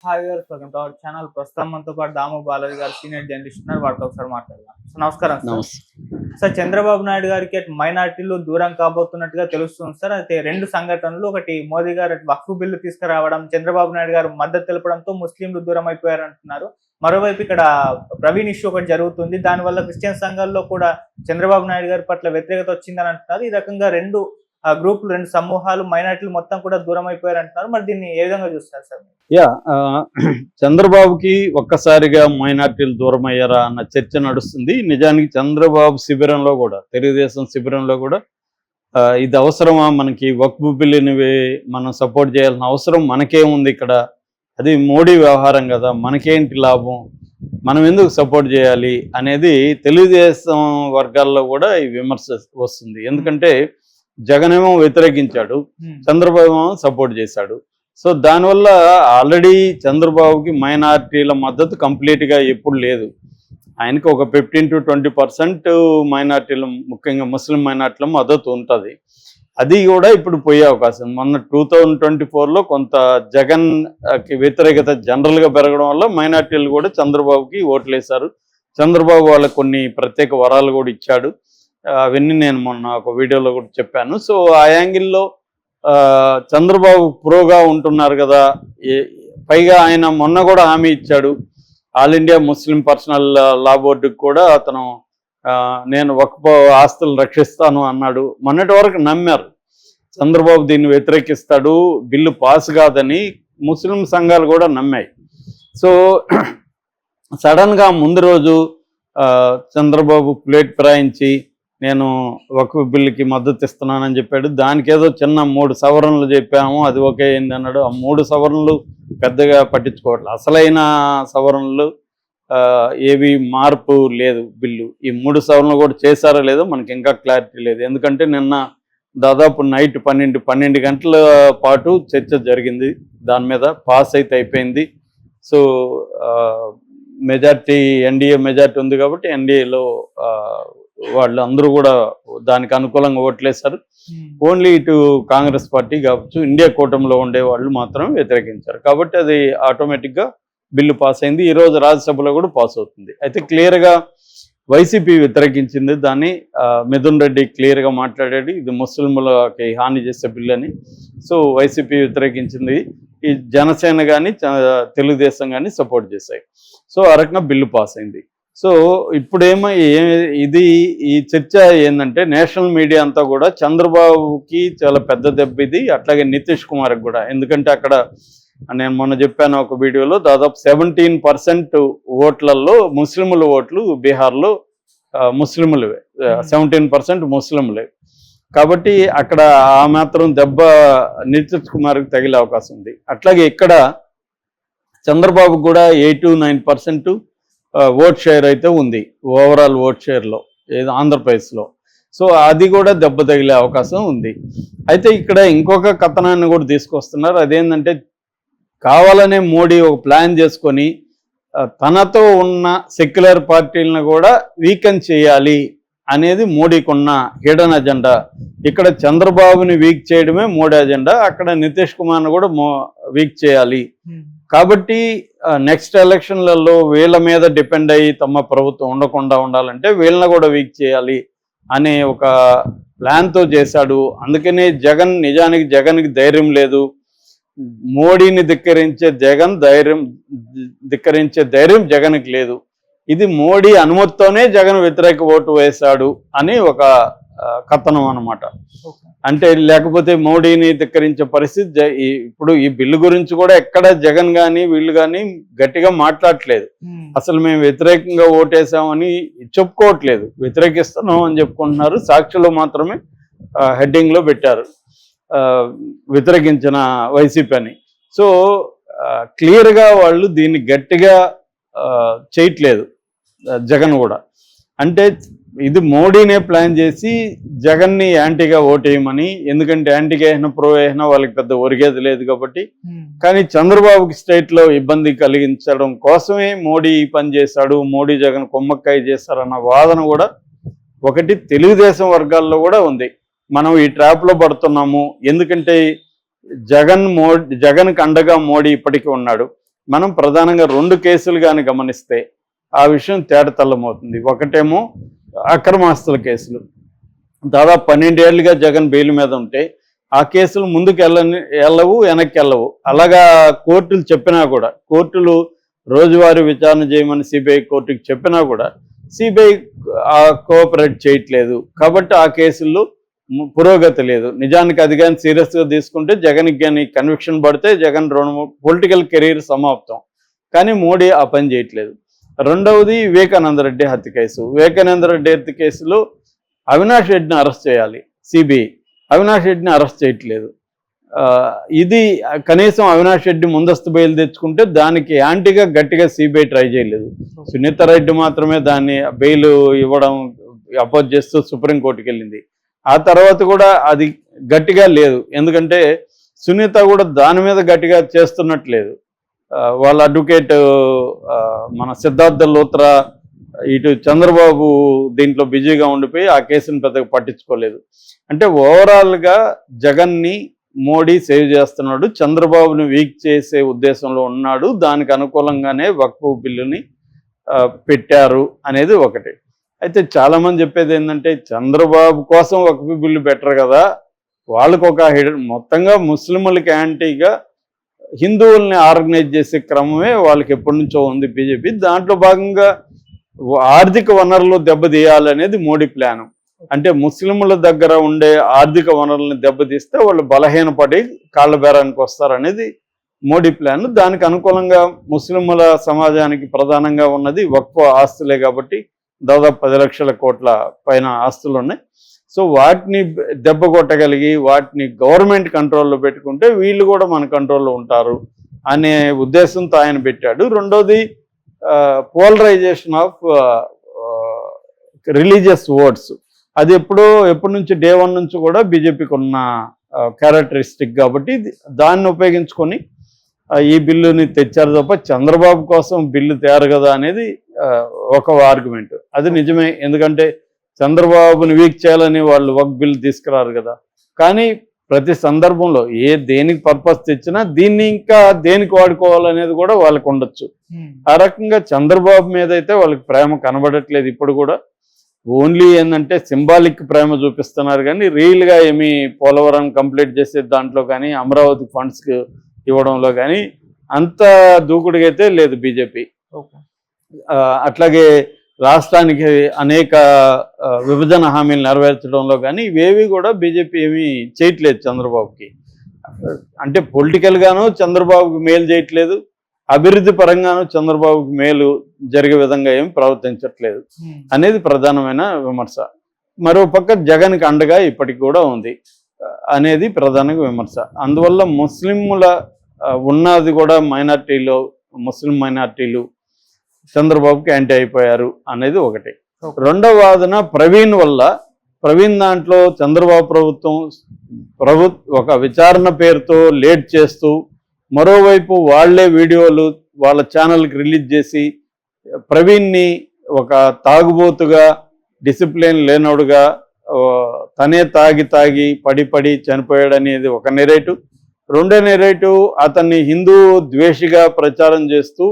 Hi viewers, welcome to our channel. ప్రస్తుతం మనతో పాటు దాము బాలాజీ గారు సీనియర్ జర్నలిస్ట్ ఉన్నారు. వారితో ఒకసారి మాట్లాడదాం. సో నమస్కారం సార్. చంద్రబాబు నాయుడు గారికి మైనార్టీలు దూరం కాబోతున్నట్టుగా తెలుస్తుంది సార్. అయితే రెండు సంఘటనలు, ఒకటి మోదీ గారు వక్ఫ్ బిల్లు తీసుకురావడం, చంద్రబాబు నాయుడు గారు మద్దతు తెలపడంతో ముస్లింలు దూరం అయిపోయారంటున్నారు. మరోవైపు ఇక్కడ ప్రవీణ్ ఇష్యూ ఒకటి జరుగుతుంది. దానివల్ల క్రిస్టియన్ సంఘాల్లో కూడా చంద్రబాబు నాయుడు గారి పట్ల వ్యతిరేకత వచ్చిందని అంటున్నారు. ఈ రకంగా రెండు గ్రూపులు, రెండు సమూహాలు, మైనార్టీలు మొత్తం కూడా దూరం అయిపోయారు అంటున్నారు. మరి దీన్ని ఏ విధంగా చూస్తారు సార్? చంద్రబాబుకి ఒక్కసారిగా మైనార్టీలు దూరం అయ్యారా అన్న చర్చ నడుస్తుంది. నిజానికి చంద్రబాబు శిబిరంలో కూడా, తెలుగుదేశం శిబిరంలో కూడా ఇది అవసరమా, మనకి వక్ఫ్ బిల్లుని మనం సపోర్ట్ చేయాల్సిన అవసరం మనకేముంది, ఇక్కడ అది మోడీ వ్యవహారం కదా, మనకేంటి లాభం, మనం ఎందుకు సపోర్ట్ చేయాలి అనేది తెలుగుదేశం వర్గాల్లో కూడా ఈ విమర్శ వస్తుంది. ఎందుకంటే జగన్ ఏమో వ్యతిరేకించాడు, చంద్రబాబు ఏమో సపోర్ట్ చేశాడు. సో దానివల్ల ఆల్రెడీ చంద్రబాబుకి మైనారిటీల మద్దతు కంప్లీట్గా ఎప్పుడు లేదు. ఆయనకి ఒక 15 to 20% మైనారిటీలు, ముఖ్యంగా ముస్లిం మైనారిటీల మద్దతు ఉంటుంది. అది కూడా ఇప్పుడు పోయే అవకాశం. మొన్న 2024లో కొంత జగన్కి వ్యతిరేకత జనరల్గా పెరగడం వల్ల మైనారిటీలు కూడా చంద్రబాబుకి ఓట్లేశారు. చంద్రబాబు వాళ్ళకి కొన్ని ప్రత్యేక వరాలు కూడా ఇచ్చాడు. అవన్నీ నేను మొన్న ఒక వీడియోలో కూడా చెప్పాను. సో ఆ యాంగిల్లో చంద్రబాబు ప్రోగా ఉంటున్నారు కదా. పైగా ఆయన మొన్న కూడా హామీ ఇచ్చాడు, ఆల్ ఇండియా ముస్లిం పర్సనల్ లా బోర్డుకి కూడా అతను నేను వక్ఫ్ ఆస్తులు రక్షిస్తాను అన్నాడు. మొన్నటి వరకు నమ్మారు చంద్రబాబు దీన్ని వ్యతిరేకిస్తాడు, బిల్లు పాస్ కాదని ముస్లిం సంఘాలు కూడా నమ్మాయి. సో సడన్గా ముందు రోజు చంద్రబాబు ప్లేట్ ఫిరాయించి నేను వక్ఫ్ బిల్లుకి మద్దతు ఇస్తున్నానని చెప్పాడు. దానికి ఏదో చిన్న 3 సవరణలు చెప్పాము, అది ఓకే అయింది అన్నాడు. ఆ 3 సవరణలు పెద్దగా పట్టించుకోవట్లేదు. అసలైన సవరణలు ఏవి మార్పు లేదు బిల్లు. ఈ 3 సవరణలు కూడా చేశారో లేదో మనకి ఇంకా క్లారిటీ లేదు. ఎందుకంటే నిన్న దాదాపు నైట్ 12 గంటల పాటు చర్చ జరిగింది దాని మీద. పాస్ అయితే అయిపోయింది. సో మెజార్టీ, ఎన్డీఏ మెజార్టీ ఉంది కాబట్టి ఎన్డీఏలో వాళ్ళు అందరూ కూడా దానికి అనుకూలంగా ఓట్లేశారు. ఓన్లీ ఇటు కాంగ్రెస్ పార్టీ కావచ్చు, ఇండియా కూటమిలో ఉండే వాళ్ళు మాత్రం వ్యతిరేకించారు. కాబట్టి అది ఆటోమేటిక్గా బిల్లు పాస్ అయింది. ఈరోజు రాజ్యసభలో కూడా పాస్ అవుతుంది. అయితే క్లియర్గా వైసీపీ వ్యతిరేకించింది దాన్ని. మిథున్ రెడ్డి క్లియర్గా మాట్లాడాడు, ఇది ముస్లింలకి హాని చేసే బిల్లు అని. సో వైసీపీ వ్యతిరేకించింది. ఈ జనసేన కానీ తెలుగుదేశం కానీ సపోర్ట్ చేశాయి. సో ఆ రకంగా బిల్లు పాస్ అయింది. సో ఇప్పుడేమో ఈ చర్చ ఏంటంటే నేషనల్ మీడియా అంతా కూడా చంద్రబాబుకి చాలా పెద్ద దెబ్బ ఇది, అట్లాగే నితీష్ కుమార్కి కూడా. ఎందుకంటే అక్కడ నేను మొన్న చెప్పాను ఒక వీడియోలో, దాదాపు 17% ఓట్లలో ముస్లింల ఓట్లు బీహార్లో ముస్లింలవే, 17% ముస్లింలే. కాబట్టి అక్కడ ఆ మాత్రం దెబ్బ నితీష్ కుమార్కి తగిలే అవకాశం ఉంది. అట్లాగే ఇక్కడ చంద్రబాబు కూడా 8 to 9% ఓట్ షేర్ అయితే ఉంది ఓవరాల్ ఓట్ షేర్లో, ఏదో ఆంధ్రప్రదేశ్లో. సో అది కూడా దెబ్బ తగిలే అవకాశం ఉంది. అయితే ఇక్కడ ఇంకొక కథనాన్ని కూడా తీసుకొస్తున్నారు. అదేంటంటే కావాలనే మోడీ ఒక ప్లాన్ చేసుకొని తనతో ఉన్న సెక్యులర్ పార్టీలను కూడా వీకెన్ చేయాలి అనేది మోడీకి ఉన్న హిడెన్ అజెండా. ఇక్కడ చంద్రబాబుని వీక్ చేయడమే మోడీ అజెండా, అక్కడ నితీష్ కుమార్ని కూడా వీక్ చేయాలి. కాబట్టి నెక్స్ట్ ఎలక్షన్లలో వీళ్ళ మీద డిపెండ్ అయ్యి తమ ప్రభుత్వం ఉండకుండా ఉండాలంటే వీళ్ళని కూడా వీక్ చేయాలి అనే ఒక ప్లాన్తో చేశాడు. అందుకనే నిజానికి జగన్కి ధైర్యం లేదు. మోడీని ధిక్కరించే ధైర్యం జగన్కి లేదు. ఇది మోడీ అనుమతితోనే జగన్ వ్యతిరేక ఓటు వేశాడు అని ఒక కథనం అన్నమాట. అంటే లేకపోతే మోడీని ధిక్కరించే పరిస్థితి. ఇప్పుడు ఈ బిల్లు గురించి కూడా ఎక్కడ జగన్ కానీ వీళ్ళు కానీ గట్టిగా మాట్లాడట్లేదు. అసలు మేము వ్యతిరేకంగా ఓటేసామని చెప్పుకోవట్లేదు, వ్యతిరేకిస్తున్నాం అని చెప్పుకుంటున్నారు. సాక్షిలో మాత్రమే హెడ్డింగ్లో పెట్టారు వ్యతిరేకించిన వైసీపీ అని. సో క్లియర్గా వాళ్ళు దీన్ని గట్టిగా చేయట్లేదు జగన్ కూడా. అంటే ఇది మోడీనే ప్లాన్ చేసి జగన్ని యాంటీగా ఓటేయమని. ఎందుకంటే యాంటీగా వేసినా ప్రో వేసినా వాళ్ళకి పెద్ద ఒరిగేది లేదు కాబట్టి. కానీ చంద్రబాబుకి స్టేట్లో ఇబ్బంది కలిగించడం కోసమే మోడీ పని చేశాడు, మోడీ జగన్ కొమ్మక్కాయ చేస్తారన్న వాదన కూడా ఒకటి తెలుగుదేశం వర్గాల్లో కూడా ఉంది. మనం ఈ ట్రాప్లో పడుతున్నాము. ఎందుకంటే జగన్కి అండగా మోడీ ఇప్పటికీ ఉన్నాడు. మనం ప్రధానంగా 2 కేసులు కానీ గమనిస్తే ఆ విషయం తేటతెల్లమవుతుంది. ఒకటేమో అక్రమాస్తుల కేసులు. దాదాపు 12 ఏళ్లుగా జగన్ బెయిల్ మీద ఉంటే ఆ కేసులు ముందుకు వెళ్ళవు, వెనక్కి వెళ్ళవు. అలాగా కోర్టులు చెప్పినా కూడా, కోర్టులు రోజువారీ విచారణ చేయమని సిబిఐ కోర్టుకి చెప్పినా కూడా సిబిఐ కోఆపరేట్ చేయట్లేదు. కాబట్టి ఆ కేసుల్లో పురోగతి లేదు. నిజానికి అది కానీ సీరియస్గా తీసుకుంటే జగన్కి కానీ కన్విక్షన్ పడితే జగన్ పొలిటికల్ కెరీర్ సమాప్తం. కానీ మోడీ ఆ పని చేయట్లేదు. రెండవది వివేకానంద రెడ్డి హత్య కేసు. వివేకానంద రెడ్డి హత్య కేసులో అవినాష్ రెడ్డిని అరెస్ట్ చేయాలి సిబిఐ. అవినాష్ రెడ్డిని అరెస్ట్ చేయట్లేదు. ఇది కనీసం అవినాష్ రెడ్డి ముందస్తు బెయిల్ తెచ్చుకుంటే దానికి యాంటీగా గట్టిగా సిబిఐ ట్రై చేయలేదు. సునీత రెడ్డి మాత్రమే దాన్ని బెయిల్ ఇవ్వడం అపోజ్ చేస్తూ సుప్రీంకోర్టుకి వెళ్ళింది. ఆ తర్వాత కూడా అది గట్టిగా లేదు. ఎందుకంటే సునీత కూడా దాని మీద గట్టిగా చేస్తున్నట్లేదు. వాళ్ళ అడ్వకేట్ మన సిద్ధార్థ లూత్రా ఇటు చంద్రబాబు దీంట్లో బిజీగా ఉండిపోయి ఆ కేసును పెద్దగా పట్టించుకోలేదు. అంటే ఓవరాల్గా జగన్ని మోడీ సేవ్ చేస్తున్నాడు, చంద్రబాబుని వీక్ చేసే ఉద్దేశంలో ఉన్నాడు. దానికి అనుకూలంగానే వక్ఫ్ బిల్లుని పెట్టారు అనేది ఒకటి. అయితే చాలామంది చెప్పేది ఏంటంటే చంద్రబాబు కోసం వక్ఫ్ బిల్లు బెటర్ కదా, వాళ్ళకు ఒక మొత్తంగా ముస్లింలకి యాంటీగా హిందువుల్ని ఆర్గనైజ్ చేసే క్రమమే వాళ్ళకి ఎప్పటి నుంచో ఉంది బీజేపీ. దాంట్లో భాగంగా ఆర్థిక వనరులు దెబ్బతీయాలనేది మోడీ ప్లాను. అంటే ముస్లింల దగ్గర ఉండే ఆర్థిక వనరులను దెబ్బతీస్తే వాళ్ళు బలహీనపడి కాళ్ళ బేరానికి వస్తారనేది మోడీ ప్లాన్. దానికి అనుకూలంగా ముస్లింల సమాజానికి ప్రధానంగా ఉన్నది వక్ఫ్ ఆస్తులే కాబట్టి దాదాపు 10 లక్షల కోట్ల పైన ఆస్తులు ఉన్నాయి. సో వాటిని దెబ్బ కొట్టగలిగి వాటిని గవర్నమెంట్ కంట్రోల్లో పెట్టుకుంటే వీళ్ళు కూడా మన కంట్రోల్లో ఉంటారు అనే ఉద్దేశంతో ఆయన పెట్టాడు. రెండోది పోలరైజేషన్ ఆఫ్ రిలీజియస్ ఓట్స్. అది ఎప్పటి నుంచి డే 1 నుంచి కూడా బీజేపీకి ఉన్న క్యారెక్టరిస్టిక్ కాబట్టి దాన్ని ఉపయోగించుకొని ఈ బిల్లుని తెచ్చారు తప్ప చంద్రబాబు కోసం బిల్లు తేరు కదా అనేది ఒక ఆర్గ్యుమెంట్. అది నిజమే, ఎందుకంటే చంద్రబాబుని వీక్ చేయాలని వాళ్ళు ఒక బిల్లు తీసుకురారు కదా. కానీ ప్రతి సందర్భంలో దేనికి పర్పస్ తెచ్చినా దీన్ని ఇంకా దేనికి వాడుకోవాలనేది కూడా వాళ్ళకు ఉండొచ్చు. ఆ రకంగా చంద్రబాబు మీద అయితే వాళ్ళకి ప్రేమ కనబడట్లేదు ఇప్పుడు కూడా. ఓన్లీ ఏంటంటే సింబాలిక్ ప్రేమ చూపిస్తున్నారు కానీ రియల్గా ఏమీ పోలవరం కంప్లీట్ చేసే దాంట్లో కానీ అమరావతి ఫండ్స్ ఇవ్వడంలో కానీ అంత దూకుడుగా అయితే లేదు బీజేపీ. అట్లాగే రాష్ట్రానికి అనేక విభజన హామీలు నెరవేర్చడంలో కానీ ఇవేవి కూడా బీజేపీ ఏమీ చేయట్లేదు చంద్రబాబుకి. అంటే పొలిటికల్గానూ చంద్రబాబుకి మేలు చేయట్లేదు, అభివృద్ధి పరంగానూ చంద్రబాబుకి మేలు జరిగే విధంగా ఏమి ప్రవర్తించట్లేదు అనేది ప్రధానమైన విమర్శ. మరోపక్క జగన్కి అండగా ఇప్పటికి కూడా ఉంది అనేది ప్రధాన విమర్శ. అందువల్ల ముస్లింల ఉన్నది కూడా మైనార్టీలో ముస్లిం మైనార్టీలు చంద్రబాబుకి యాంటీ అయిపోయారు అనేది ఒకటి. రెండవ వాదన ప్రవీణ్ దాంట్లో చంద్రబాబు ప్రభుత్వం ఒక విచారణ పేరుతో లేట్ చేస్తూ మరోవైపు వాళ్లే వీడియోలు వాళ్ళ ఛానల్కి రిలీజ్ చేసి ప్రవీణ్ని ఒక తాగుబోతుగా డిసిప్లిన్ లేనోడుగా తనే తాగి పడి చనిపోయాడు అనేది ఒక నెరేటివ్. రెండో నెరేటివ్ అతన్ని హిందూ ద్వేషిగా ప్రచారం చేస్తూ